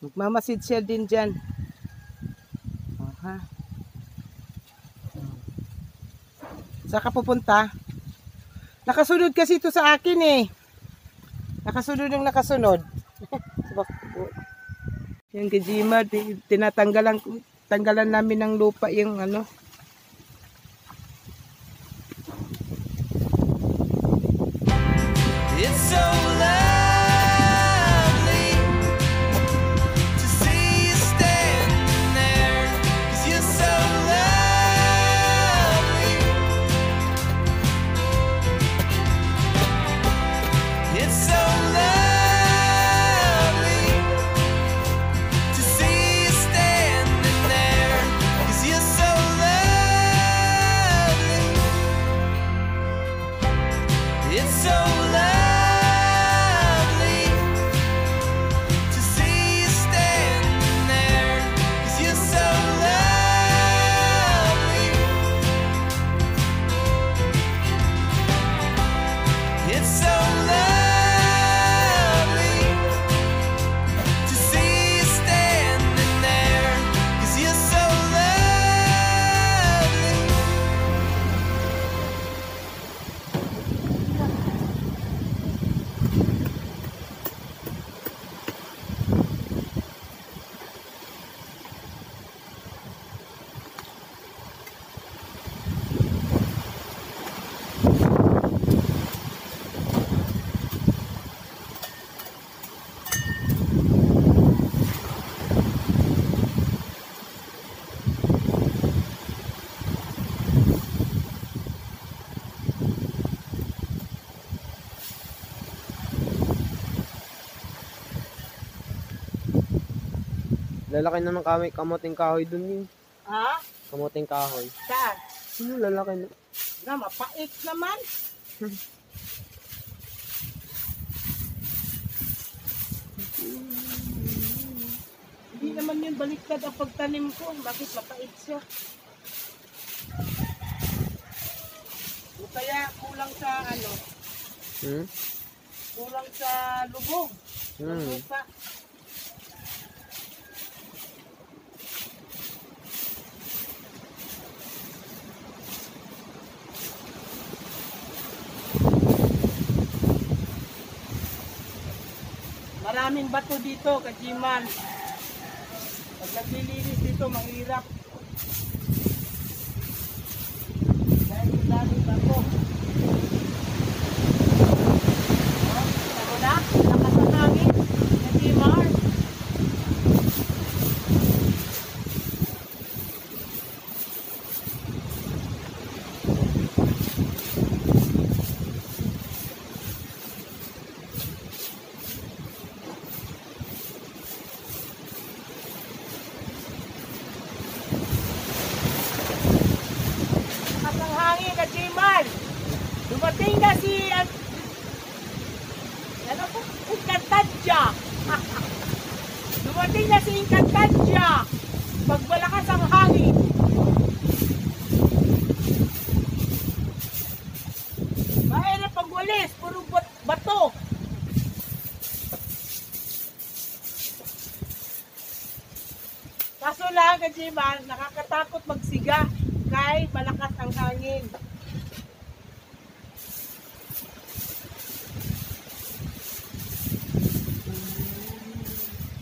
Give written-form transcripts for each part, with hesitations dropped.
Magmamasid siya din dyan. Aha. Saan ka pupunta? Nakasunod kasi ito sa akin eh. Nakasunod yung nakasunod. Yung Kajima, tanggalan namin ng lupa yung ano. It's so lovely to see you standing there, 'cause you're so lovely. It's so lovely to see you standing there, 'cause you're so lovely. It's so lovely. Lalaki na ng kamuting kahoy dun yun. Ha? Kamuting kahoy. Saan? Ano lalaki na? Na, mapait naman. Hindi naman yun baliktad ang pagtanim ko. Bakit mapait siya? O kaya kulang sa ano? Kulang sa lubog. Lupa. Maraming bato dito, Kajiman. Pag naglilinis dito, mahirap. Dahil daming bato. Ano na? Lakas ang hangin. Kajiman. Dumating na si Encantadia. Dumating na si Encantadia. Pag malakas ang hangin. Mahirap pag walis, puro bato. Kaso lang, Kajiman, nakakatakot magsiga kahit malakas ang hangin.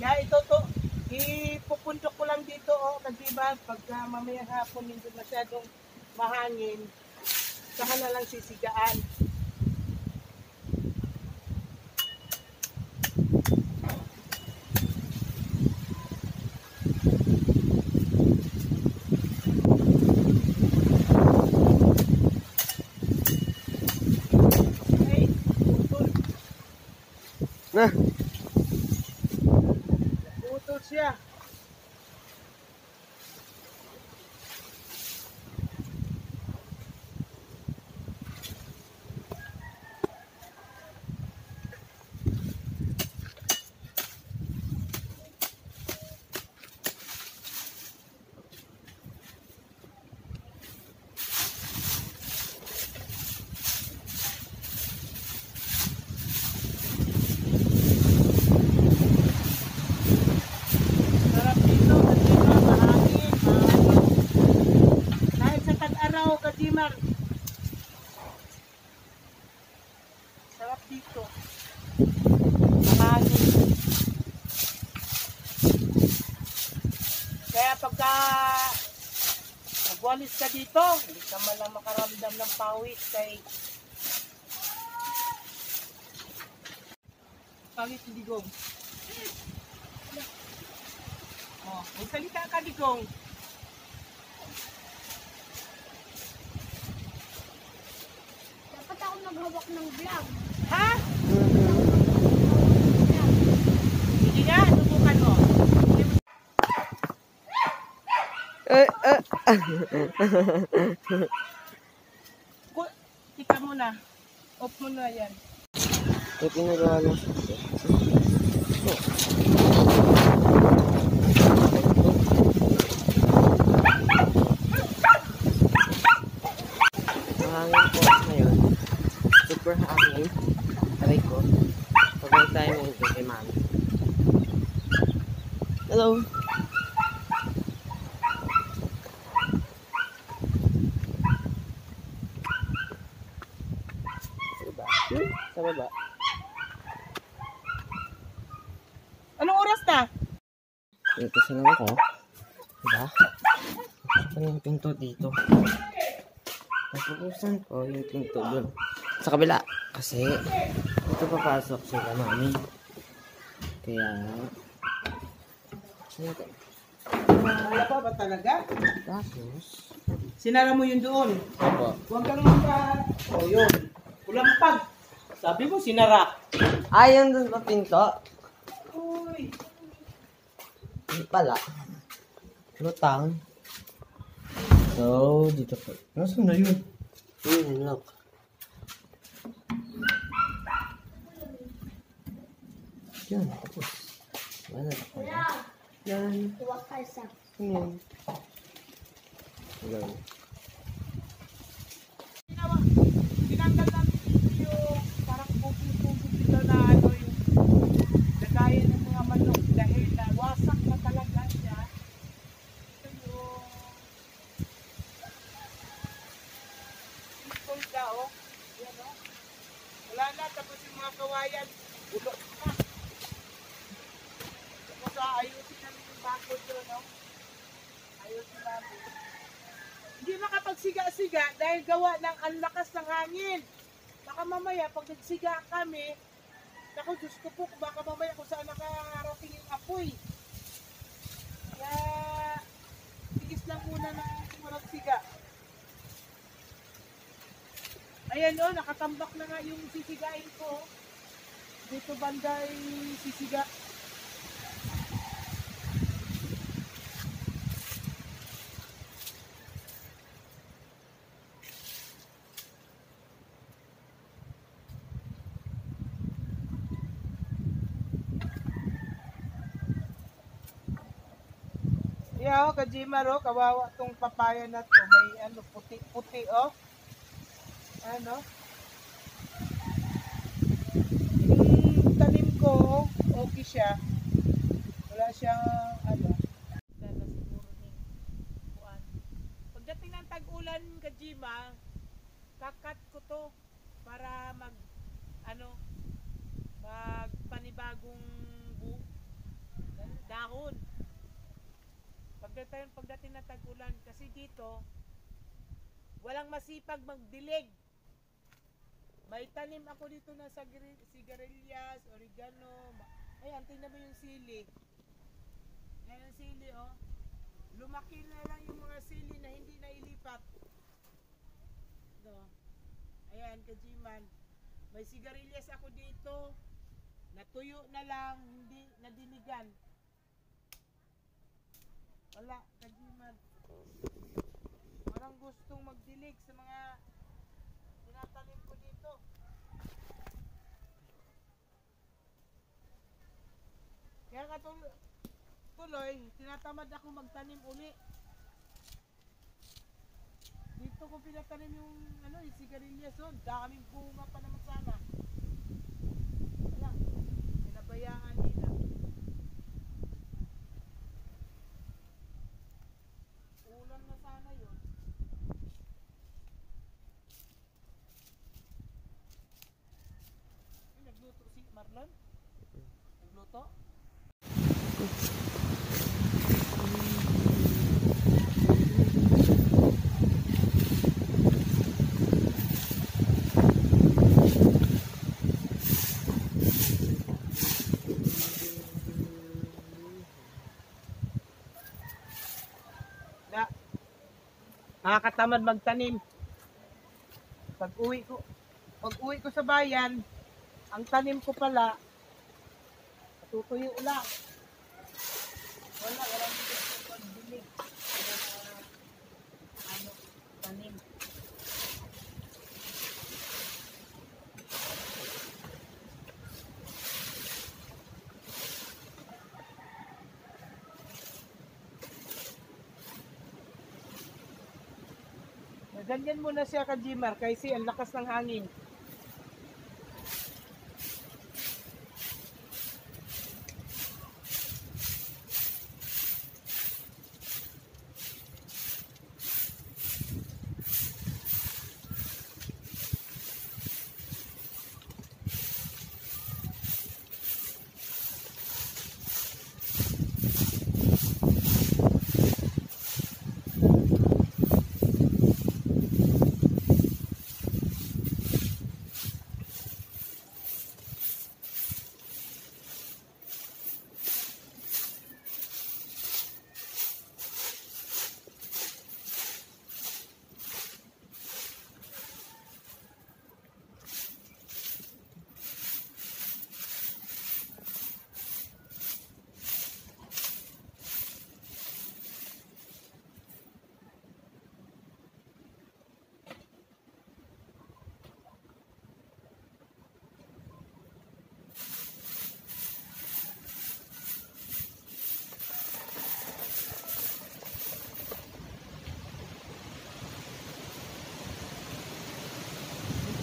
Kaya ito to, ipupuntok ko lang dito, oh, Kajiman, pagka mamaya hapon hindi masyadong mahangin, saka na lang sisigaan. Hey, putol. Putol siya. umalis ka dito. Hindi ka man lang makaramdam ng pawis kay pawis si Digong. Oh, magsalita ka, Digong. Dapat ako maghawak ng vlog. Ha? Sige nga, subukan mo. Tika muna. Off mo na yan. Ito pinagawa lang. Mahangin po ngayon. Super hangin. Aray ko. Pagay tayo mo ito kay mami. Hello. Sa baba. Anong oras na? Dito lang ako. Diba? Ano yung pinto dito? Napupusan ko yung pinto dun. Sa kabila. Kasi dito papasok sila mami. Kaya Wala pa ba talaga? tapos Sinara mo yun doon. opo. Huwag kang maka... O yun. Kulampag. Sabi mo, sinara. Ayun dun sa pinto. Uy. Hindi pala. Lutang. So, dito po. Nasaan na yun? Yun, look. Yan, tapos. Wala na ako. Yan. Tuwak ka sa. Yan. Yan. Tinanggal namin yung parang pugi-pugi dito na ano yung lagayan ng mga manok dahil na wasak na talaga siya. Ito yung people ka, oh. Yan, oh. Wala na, tapos yung mga kawayan, bulok na. Tapos ayusin namin yung bakod doon, oh. Ayusin namin. Hindi makapagsiga-siga dahil gawa ng ang lakas ng hangin. Baka mamaya, pag nagsiga kami, naku, Diyos ko po, baka mamaya kung saan nakarating yung apoy. Kaya, tigis lang muna ng walang siga. Ayan o, nakatambak na nga yung sisigain ko. Dito banda ay sisiga. Yeah, Kajima ro, kawawa tong papaya na to. May ano, puti-puti, oh. Ano? Yung tanim ko, okay siya. Wala siyang, ano. Dala siguro ng buwan. Pagdating ng tag-ulan, Kajima, kakat ko to para magpanibagong dahon. Pagdating ng tag-ulan, kasi dito, walang masipag magdilig. May tanim ako dito na sigarilyas, oregano. Ayan, tingnan mo yung sili. Ayan yung sili, oh. Lumaki na lang yung mga sili na hindi nailipat. Ito. Ayan, Kajiman. May sigarilyas ako dito. Natuyo na lang, hindi nadiligan. Wala, Kajiman. Parang gustong magdilig sa mga tinatanim ko dito. Kaya tuloy, tinatamad ako magtanim uli. Dito ko pinatanim yung yung sigarilyas, oh. Daming bunga pa naman sana. Wala, pinabayaan nila. Ulan na sana yun. Nagluto si Marlon? Nagluto? Nakakatamad magtanim. Pag uwi ko sa bayan, ang tanim ko pala, tutuyo lang. Walang gusto pagbilig. Ano, tanim. Ganyan muna siya ka Jimar kasi ang lakas ng hangin.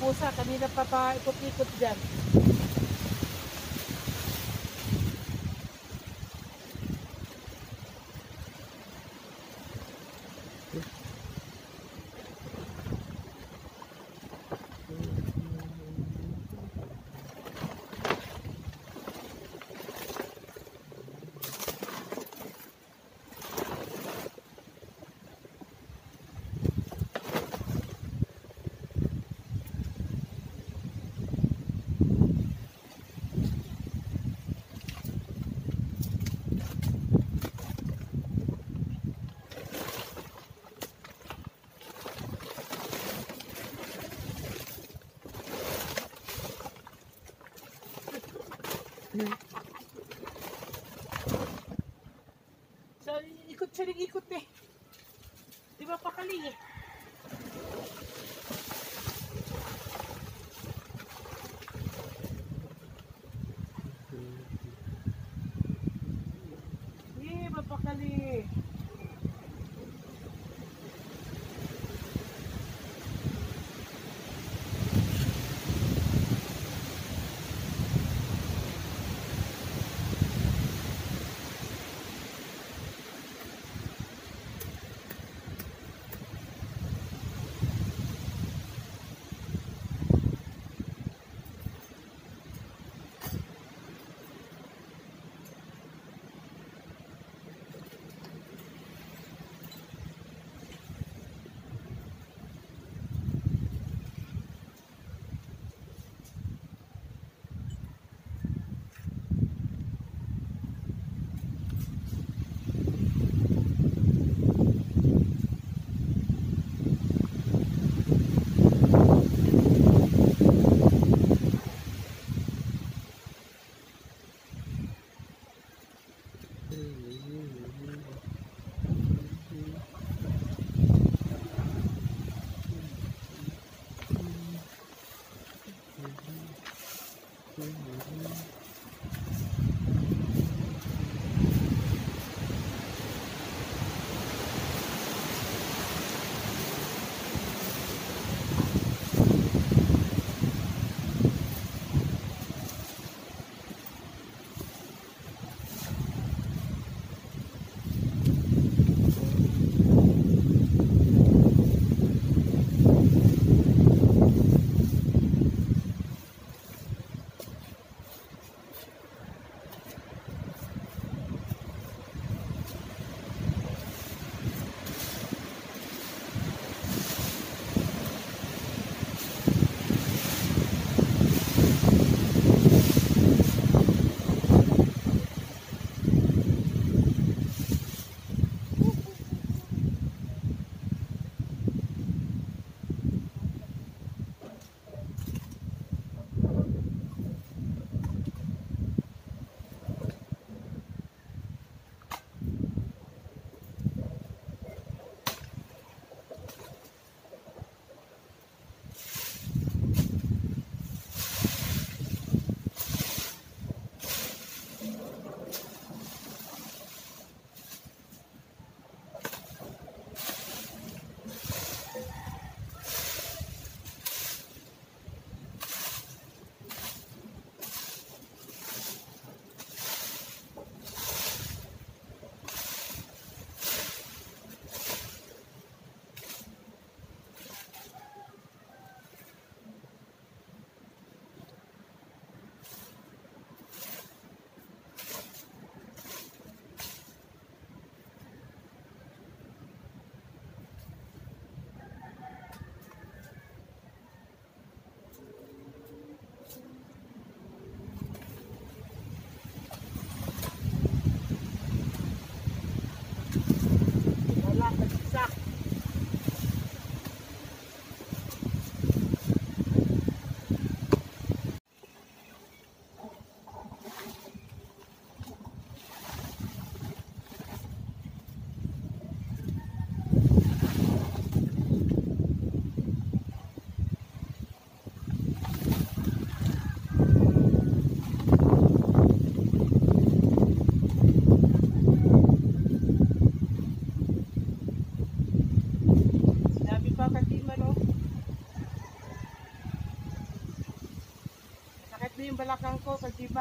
Pusa, kanina pa ikot-ikot dyan. So, ikot siya ng ikot eh. Di ba pakaling eh? Mapakali.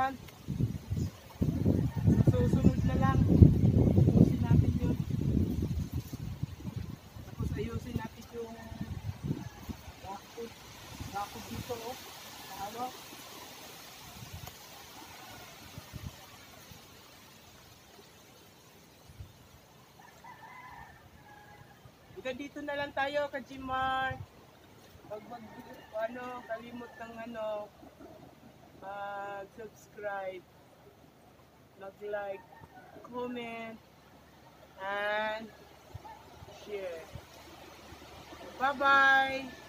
yan. Sa susunod na lang. Ayusin natin yun. Tapos ayusin natin yung bakod dito, oh. Ano? Hanggang dito na lang tayo, Kajimar. Pag kalimot ng mag-subscribe, mag-like, comment, and share. Bye-bye!